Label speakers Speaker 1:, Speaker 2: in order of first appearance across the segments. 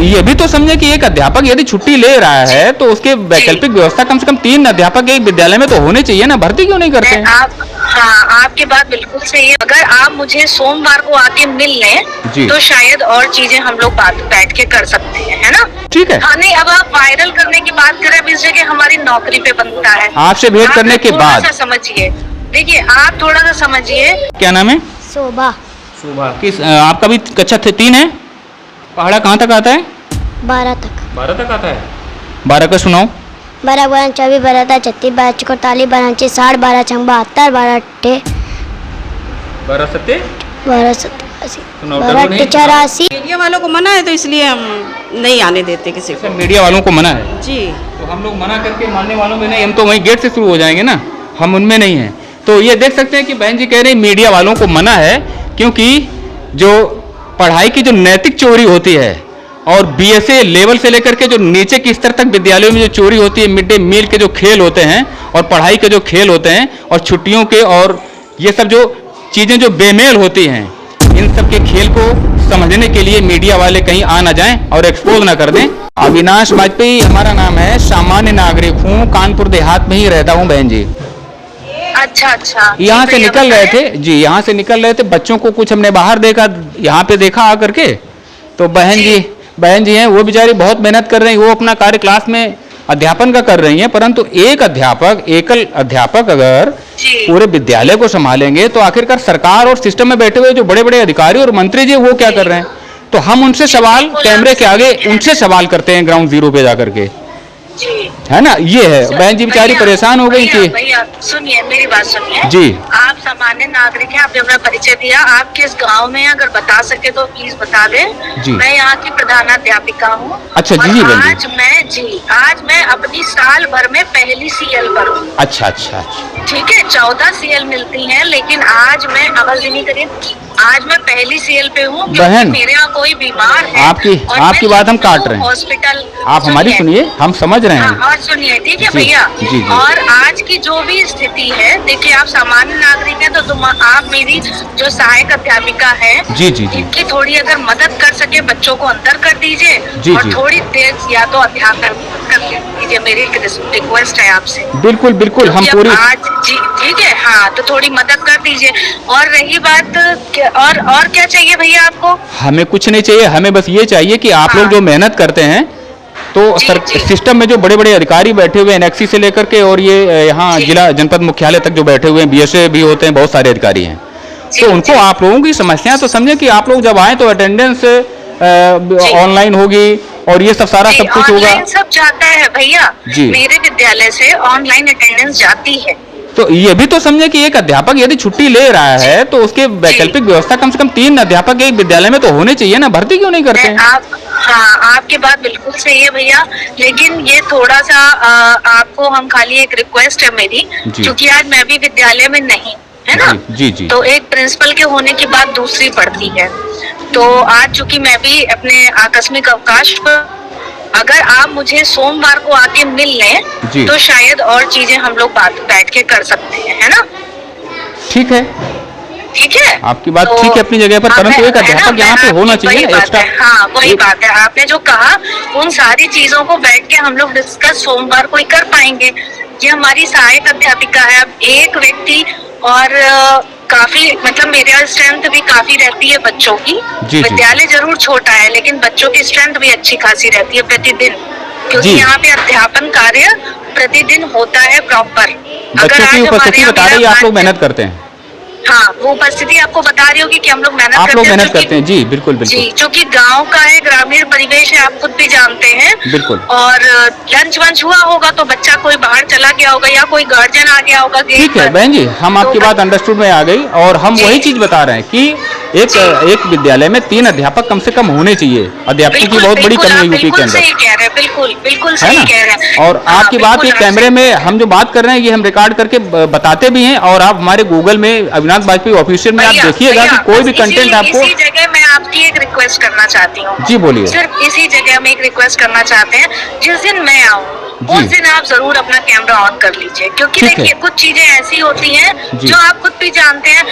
Speaker 1: ये भी तो समझे कि एक अध्यापक यदि छुट्टी ले रहा है तो उसके वैकल्पिक व्यवस्था कम से कम 3 अध्यापक एक विद्यालय में तो होने चाहिए ना, भर्ती क्यों नहीं करते हैं?
Speaker 2: हाँ, आपकी बात बिल्कुल सही है। अगर आप मुझे सोमवार को आके मिल लें तो शायद और चीजें हम लोग बैठ के कर सकते हैं, है ना?
Speaker 1: ठीक है।
Speaker 2: हाँ नहीं, अब आप वायरल करने की बात करें, अब इस जगह हमारी नौकरी पे बनता है।
Speaker 1: आपसे भेंट करने के बाद
Speaker 2: समझिए, देखिए आप थोड़ा सा समझिए।
Speaker 1: क्या नाम है?
Speaker 3: शोभा।
Speaker 1: शोभा। किस आपका भी कक्षा 3 है? पहाड़ा कहाँ तक आता है?
Speaker 3: 12 तक।
Speaker 1: 12 तक आता है। 12 का सुनाओ।
Speaker 3: 12 12 24 12 36 12 44 12 60 12 72 12 अट्ठे
Speaker 1: 12 सत्ते
Speaker 3: 12 87
Speaker 1: सुनाओ,
Speaker 3: 12
Speaker 1: डरो नहीं।
Speaker 3: 84।
Speaker 4: मीडिया वालों को मना है तो इसलिए हम नहीं आने देते किसी को।
Speaker 1: मीडिया वालों को मना है
Speaker 4: जी।
Speaker 1: तो हम लोग मना करके मानने वालों में नहीं, हम तो वहीं गेट से शुरू हो जाएंगे ना, हम उनमें नहीं हैं। तो ये देख सकते हैं कि बहन जी कह रहे हैं मीडिया वालों को मना है, क्योंकि जो पढ़ाई की जो नैतिक चोरी होती है और बीएसए लेवल से लेकर के जो नीचे के स्तर तक विद्यालयों में जो चोरी होती है, मिड डे मील के जो खेल होते हैं और पढ़ाई के जो खेल होते हैं और छुट्टियों के और ये सब जो चीज़ें जो बेमेल होती हैं, इन सब के खेल को समझने के लिए मीडिया वाले कहीं आ ना जाएं और एक्सपोज ना कर दें। अविनाश वाजपेयी हमारा नाम है, सामान्य नागरिक हूँ, कानपुर देहात में ही रहता हूँ बहन जी।
Speaker 2: अच्छा।
Speaker 1: यहाँ से निकल रहे थे जी, यहाँ से निकल रहे थे, बच्चों को कुछ हमने बाहर देखा, यहाँ पे देखा आकर के, तो बहन जी हैं, वो बेचारी बहुत मेहनत कर रही हैं, वो अपना कार्य क्लास में अध्यापन का कर रही हैं, परंतु एकल अध्यापक अगर पूरे विद्यालय को संभालेंगे तो आखिरकार सरकार और सिस्टम में बैठे हुए जो बड़े बड़े अधिकारी और मंत्री जी वो क्या कर रहे हैं? तो हम उनसे सवाल कैमरे के आगे उनसे सवाल करते हैं ग्राउंड जीरो पे जाकर के, है ना? ये है बहन जी बेचारी परेशान हो गई थी।
Speaker 2: भैया सुनिए, मेरी बात सुनिए
Speaker 1: जी। आप
Speaker 2: सामान्य नागरिक हैं, आपने अपना परिचय दिया, आप किस गांव में अगर बता सके तो प्लीज बता दें। मैं यहाँ की प्रधानाध्यापिका हूँ।
Speaker 1: अच्छा जी।
Speaker 2: आज मैं अपनी साल भर में पहली सीएल पर हूँ।
Speaker 1: अच्छा।
Speaker 2: ठीक है, 14 सीएल मिलती हैं, लेकिन आज मैं आवाज नहीं करी, आज मैं पहली सीएल पे हूँ।
Speaker 1: बहन
Speaker 2: मेरे यहाँ कोई बीमार है,
Speaker 1: आपकी बात हम काट रहे हैं,
Speaker 2: हॉस्पिटल
Speaker 1: आप हमारी सुनिए, हम समझ रहे हैं।
Speaker 2: और सुनिए, ठीक है भैया। और आज की जो भी स्थिति है, देखिए आप सामान्य नागरिक हैं तो आप मेरी जो सहायक अध्यापिका है इनकी थोड़ी अगर मदद कर सके, बच्चों को अंदर कर दीजिए और थोड़ी देर या तो अध्यापन कर लीजिए, मेरी रिक्वेस्ट है आपसे।
Speaker 1: बिल्कुल हम पूरी
Speaker 2: आज जी ठीक है। हाँ, तो थोड़ी मदद कर दीजिए। और रही बात और क्या चाहिए भैया आपको?
Speaker 1: हमें कुछ नहीं चाहिए, हमें बस ये चाहिए कि आप लोग जो मेहनत करते हैं तो सिस्टम में जो बड़े बड़े अधिकारी बैठे हुए हैं, एनएक्सी से लेकर के और ये यहाँ जिला जनपद मुख्यालय तक जो बैठे हुए हैं, बीएसए भी होते हैं, बहुत सारे अधिकारी हैं, तो उनको आप लोगों की समस्याएं तो समझे कि आप लोग जब आए तो अटेंडेंस ऑनलाइन होगी और ये सब सारा सब कुछ होगा।
Speaker 2: सब जाता है भैया, मेरे विद्यालय से ऑनलाइन अटेंडेंस जाती है।
Speaker 1: तो ये भी तो समझे कि एक अध्यापक यदि छुट्टी ले रहा है तो उसके वैकल्पिक व्यवस्था कम से कम 3 अध्यापक एक विद्यालय में तो होने चाहिए ना, भर्ती क्यों नहीं करते हैं?
Speaker 2: हाँ, आपकी बात बिल्कुल सही है भैया, लेकिन ये थोड़ा सा आपको हम खाली एक रिक्वेस्ट है मेरी, क्योंकि आज मैं भी विद्यालय में नहीं, है ना? जी। तो एक प्रिंसिपल के होने की बात दूसरी पड़ती है। तो आज चूंकि मैं भी अपने आकस्मिक अवकाश पर, अगर आप मुझे सोमवार को आके मिल लें तो शायद और चीजें हम लोग बैठ के कर सकते हैं, है ना?
Speaker 1: ठीक है, आपकी बात तो, ठीक है अपनी जगह पर, परंतु एक अध्यापक यहाँ पे होना चाहिए एक्स्ट्रा।
Speaker 2: हाँ, वही बात है, आपने जो कहा उन सारी चीजों को बैठ के हम लोग डिस्कस सोमवार को ही कर पाएंगे। ये हमारी सहायक अध्यापिका है, अब एक व्यक्ति और काफी मतलब मेरे स्ट्रेंथ भी काफी रहती है बच्चों की। विद्यालय जरूर छोटा है लेकिन बच्चों की स्ट्रेंथ भी अच्छी खासी रहती है प्रतिदिन, क्योंकि यहाँ पे अध्यापन कार्य प्रतिदिन होता है प्रॉपर।
Speaker 1: बच्चों की उपस्थिति बता रही है, आप लोग मेहनत करते हैं।
Speaker 2: हाँ, वो उपस्थिति आपको बता रही होगी कि हम लोग मेहनत
Speaker 1: करते हैं। जी बिल्कुल।
Speaker 2: क्योंकि गांव का है, ग्रामीण परिवेश है, आप खुद भी जानते हैं। बिल्कुल। और लंच वंच हुआ होगा तो बच्चा कोई बाहर चला गया होगा या कोई गार्जियन आ गया होगा।
Speaker 1: ठीक है बहन जी, हम आपकी बात अंडरस्टूड में आ गई और हम वही चीज बता रहे हैं कि एक विद्यालय में 3 अध्यापक कम से कम होने चाहिए। अध्यापकों की बहुत बड़ी कमी है यूपी के अंदर,
Speaker 2: बिल्कुल सही कह रहे हैं।
Speaker 1: और आपकी बात ये कैमरे में हम जो बात कर रहे हैं ये हम रिकॉर्ड करके बताते भी हैं, और आप हमारे गूगल में अविनाश वाजपेयी ऑफिशियल में आप देखिएगा कि कोई भी कंटेंट आपको।
Speaker 2: इसी जगह मैं आपसे छोटी एक रिक्वेस्ट करना चाहती हूँ।
Speaker 1: जी बोलिए।
Speaker 2: सिर्फ इसी जगह में एक रिक्वेस्ट करना चाहते हैं, जिस दिन मैं आऊँ उस दिन आप जरूर अपना कैमरा ऑन कर लीजिए, क्योंकि देखिए कुछ चीजें ऐसी होती हैं जो आप खुद भी जानते हैं।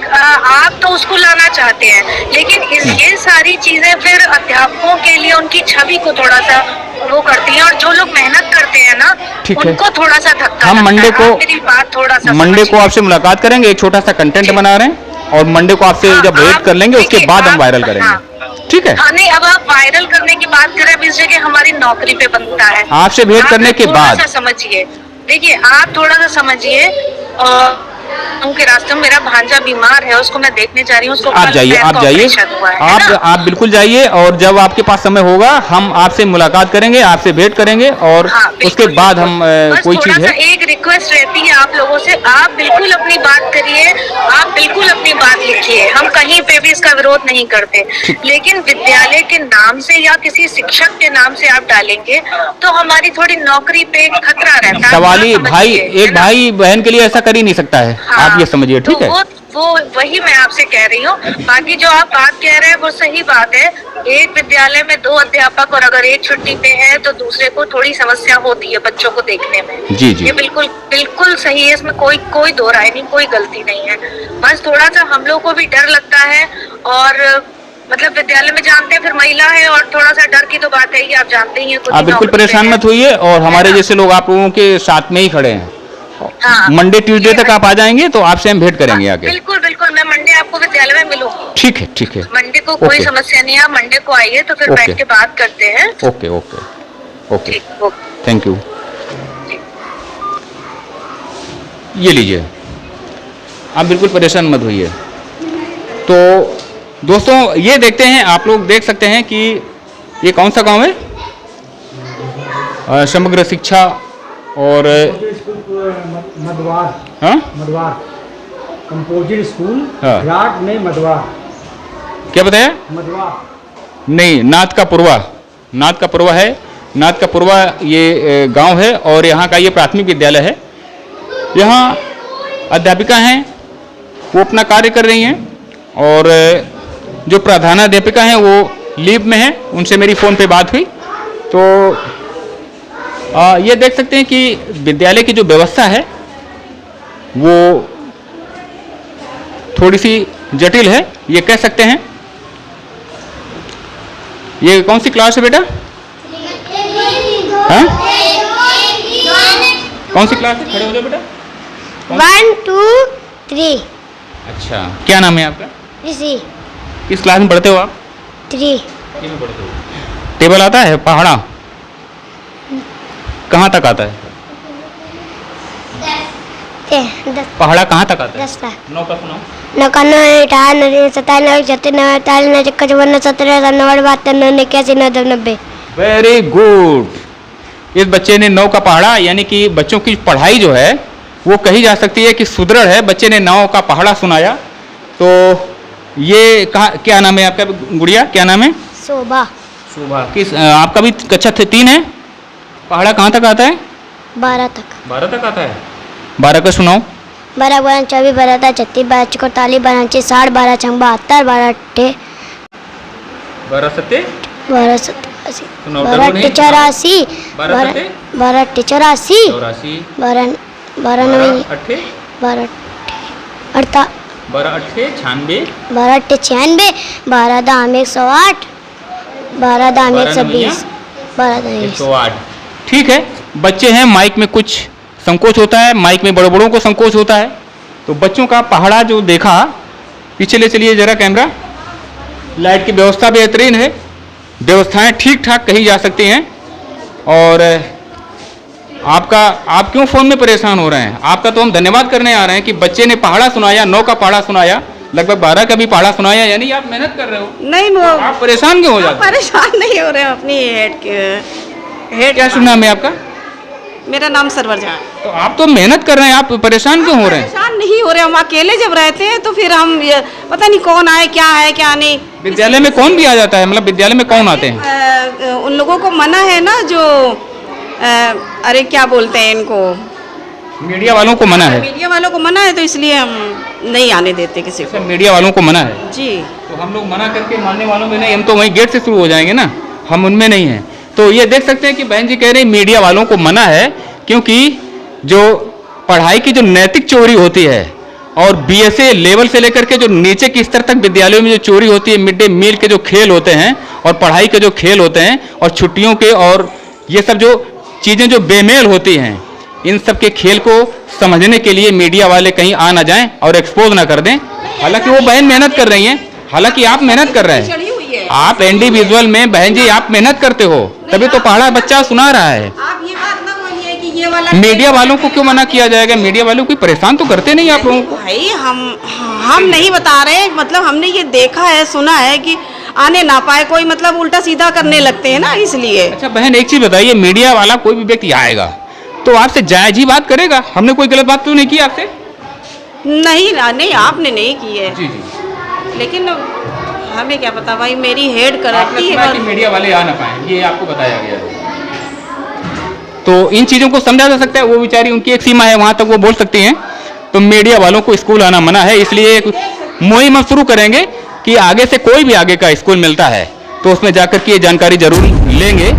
Speaker 2: आप तो उसको लाना चाहते हैं, लेकिन ये सारी चीजें फिर अध्यापकों के लिए उनकी छवि को थोड़ा सा वो करती हैं, और जो लोग मेहनत करते हैं ना उनको थोड़ा सा धक्का।
Speaker 1: हम मंडे को
Speaker 2: मेरी बात थोड़ा सा
Speaker 1: मंडे को आपसे मुलाकात करेंगे, एक छोटा सा कंटेंट बना रहे हैं, और मंडे को आपसे जब भेंट कर लेंगे उसके बाद हम वायरल करेंगे। ठीक है?
Speaker 2: हाँ, नहीं, अब आप वायरल करने की बात करें, अब इस जगह हमारी नौकरी पे बनता है।
Speaker 1: आपसे भेंट करने के बाद
Speaker 2: समझिए, देखिए आप थोड़ा सा समझिए, उनके रास्ते में मेरा भांजा बीमार है, उसको मैं देखने जा रही हूँ। उसको
Speaker 1: आप जाइए, आप बिल्कुल जाइए, और जब आपके पास समय होगा हम आपसे मुलाकात करेंगे, आपसे भेंट करेंगे, और उसके बाद हम कोई चीज है।
Speaker 2: एक रिक्वेस्ट रहती है आप लोगों से, आप बिल्कुल अपनी बात करिए, आप बिल्कुल अपनी बात लिखिए, हम कहीं पे भी इसका विरोध नहीं करते, लेकिन विद्यालय के नाम से या किसी शिक्षक के नाम से आप डालेंगे तो हमारी थोड़ी नौकरी पे खतरा रहता है।
Speaker 1: सवाली भाई, एक भाई बहन के लिए ऐसा कर ही नहीं सकता है, आप ये समझिए। ठीक है,
Speaker 2: वो वही मैं आपसे कह रही हूँ। बाकी जो आप बात कह रहे हैं वो सही बात है, एक विद्यालय में 2 अध्यापक और अगर एक छुट्टी पे है तो दूसरे को थोड़ी समस्या होती है बच्चों को देखने में।
Speaker 1: जी जी,
Speaker 2: ये बिल्कुल सही है, इसमें कोई दो राय नहीं, कोई गलती नहीं है। बस थोड़ा सा हम लोग को भी डर लगता है, और मतलब विद्यालय में जानते हैं फिर महिला है, और थोड़ा सा डर की तो बात है ही, आप जानते ही हैं।
Speaker 1: आप बिल्कुल परेशान मत होइए, और हमारे जैसे लोग आप लोगों के साथ में ही खड़े हैं।
Speaker 2: हाँ,
Speaker 1: मंडे ट्यूसडे तक आप आ जाएंगे तो आपसे हम भेंट करेंगे आगे।
Speaker 2: बिल्कुल, मैं मंडे आपको विद्यालय में मिलूंगी।
Speaker 1: ठीक है, ठीक है,
Speaker 2: मंडे को कोई समस्या नहीं है, आप मंडे को आइए तो फिर बैठ के बात करते हैं।
Speaker 1: Okay okay okay, thank you. ये लीजिए, आप बिल्कुल परेशान मत होइए। तो दोस्तों ये देखते हैं, आप लोग देख सकते हैं कि ये कौन सा गांव है, समग्र शिक्षा और
Speaker 5: मदवार,
Speaker 1: हाँ
Speaker 5: मदवार कंपोजिट स्कूल,
Speaker 1: हाँ,
Speaker 5: घाट में मदवार।
Speaker 1: क्या बताया?
Speaker 5: मदवार
Speaker 1: नहीं, नाथ का पुरवा है। नाथ का पुरवा ये गांव है, और यहाँ का ये प्राथमिक विद्यालय है। यहाँ अध्यापिका हैं, वो अपना कार्य कर रही हैं, और जो प्रधानाध्यापिका हैं वो लीव में हैं, उनसे मेरी फ़ोन पे बात हुई। तो ये देख सकते हैं कि विद्यालय की जो व्यवस्था है वो थोड़ी सी जटिल है, ये कह सकते हैं। ये कौन सी क्लास है बेटा? हाँ? कौन सी क्लास है? खड़े हो जाओ बेटा।
Speaker 3: 1 2 3।
Speaker 1: अच्छा, क्या नाम है आपका?
Speaker 3: ऋषि।
Speaker 1: किस क्लास में पढ़ते हो आप?
Speaker 3: 3
Speaker 1: में पढ़ते हो। टेबल आता है? पहाड़ा कहाँ तक आता है?
Speaker 3: 10।
Speaker 1: पहाड़ा कहाँ तक आता है?
Speaker 3: 10 तक।
Speaker 1: 9 का सुनाओ।
Speaker 3: 91 98 97 96 47 54 17 98 72 81 90।
Speaker 1: Very good. इस बच्चे ने 9 का पहाड़ा, यानी कि बच्चों की पढ़ाई जो है वो कही जा सकती है कि सुदृढ़ है। बच्चे ने 9 का पहाड़ा सुनाया। तो ये क्या नाम है आपका गुड़िया, क्या नाम है?
Speaker 3: शोभा।
Speaker 1: शोभा। किस आपका भी कक्षा 3 है? पहाड़ा कहाँ तक आता है?
Speaker 3: 12 तक।
Speaker 1: 12 तक आता है। 12 का सुनाओ।
Speaker 3: 12 12 24 12 36 12 44 12 60 12 72 12 8
Speaker 1: 12 7
Speaker 3: 12 87
Speaker 1: सुनाओ।
Speaker 3: 12 84 12 84
Speaker 1: 84
Speaker 3: 12 12 9 12 8
Speaker 1: 12 8 96
Speaker 3: 12 8 96 12 दाम 108 12 दाम 120 12 दाम
Speaker 1: 108। ठीक है, बच्चे हैं, माइक में कुछ संकोच होता है, माइक में बड़ों को संकोच होता है। तो बच्चों का पहाड़ा जो देखा, पीछे ले चलिए जरा कैमरा। लाइट की व्यवस्था बेहतरीन है, व्यवस्थाएं ठीक ठाक कही जा सकती हैं। और आप क्यों फ़ोन में परेशान हो रहे हैं? आपका तो हम धन्यवाद करने आ रहे हैं कि बच्चे ने पहाड़ा सुनाया, 9 का पहाड़ा सुनाया, लगभग 12 का भी पहाड़ा सुनाया, यानी आप मेहनत कर रहे हो।
Speaker 4: नहीं, वो
Speaker 1: आप परेशान क्यों हो जाते?
Speaker 4: परेशान नहीं हो रहे हैं अपनी हेड।
Speaker 1: क्या सुनना है आपका?
Speaker 4: मेरा नाम सरवर झा है।
Speaker 1: तो आप तो मेहनत कर रहे हैं, आप परेशान क्यों हो रहे हैं?
Speaker 4: परेशान नहीं हो रहे, हम अकेले जब रहते हैं तो फिर हम पता नहीं कौन आए, क्या है क्या नहीं।
Speaker 1: विद्यालय में कौन भी आ जाता है? मतलब विद्यालय में कौन आते हैं?
Speaker 4: उन लोगों को मना है ना, जो अरे क्या बोलते हैं इनको,
Speaker 1: मीडिया वालों को मना है।
Speaker 4: मीडिया वालों को मना है, तो इसलिए हम नहीं आने देते किसी को।
Speaker 1: मीडिया वालों को मना है
Speaker 4: जी।
Speaker 1: तो हम लोग मना करके मानने वालों में नहीं, हम तो वहीं गेट से शुरू हो जाएंगे ना, हम उनमें नहीं हैं। तो ये देख सकते हैं कि बहन जी कह रहे हैं मीडिया वालों को मना है, क्योंकि जो पढ़ाई की जो नैतिक चोरी होती है और बीएसए लेवल से लेकर के जो नीचे के स्तर तक विद्यालयों में जो चोरी होती है, मिड डे मील के जो खेल होते हैं और पढ़ाई के जो खेल होते हैं और छुट्टियों के और ये सब जो चीज़ें जो बेमेल होती हैं, इन सब के खेल को समझने के लिए मीडिया वाले कहीं आ ना जाएं और एक्सपोज ना कर दें। हालांकि वो बहन मेहनत कर रही हैं, हालांकि आप मेहनत कर रहे हैं, आप इंडिविजुअल में बहन जी आप मेहनत करते हो, तभी तो पढ़ा बच्चा सुना रहा है।
Speaker 4: आप ये बात ना बोलिए कि ये वाला
Speaker 1: मीडिया वालों को क्यों मना किया जाएगा? मीडिया वालों को परेशान तो करते नहीं आप लोगों को?
Speaker 4: भाई हम नहीं बता रहे, मतलब हमने ये देखा है, सुना है कि आने ना पाए कोई, मतलब उल्टा सीधा करने लगते हैं ना, इसलिए।
Speaker 1: अच्छा बहन एक चीज बताइए, मीडिया वाला कोई भी व्यक्ति आएगा तो आपसे जायज ही बात करेगा? हमने कोई गलत बात तो नहीं की आपसे?
Speaker 4: नहीं आपने नहीं की है
Speaker 1: जी जी,
Speaker 4: लेकिन हमें क्या पता भाई, मेरी हेड कराती
Speaker 1: आपने
Speaker 4: है
Speaker 1: सुना कि मीडिया वाले आ ना पाए, ये आपको बताया गया है। तो इन चीजों को समझा जा सकता है, वो बेचारी उनकी एक सीमा है, वहां तक वो बोल सकती हैं। तो मीडिया वालों को स्कूल आना मना है, इसलिए एक मुहिम हम शुरू करेंगे कि आगे से कोई भी आगे का स्कूल मिलता है तो उसमें जाकर के ये जानकारी जरूर लेंगे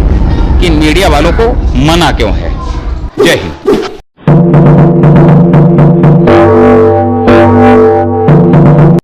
Speaker 1: कि मीडिया वालों को मना क्यों है। जय हिंद।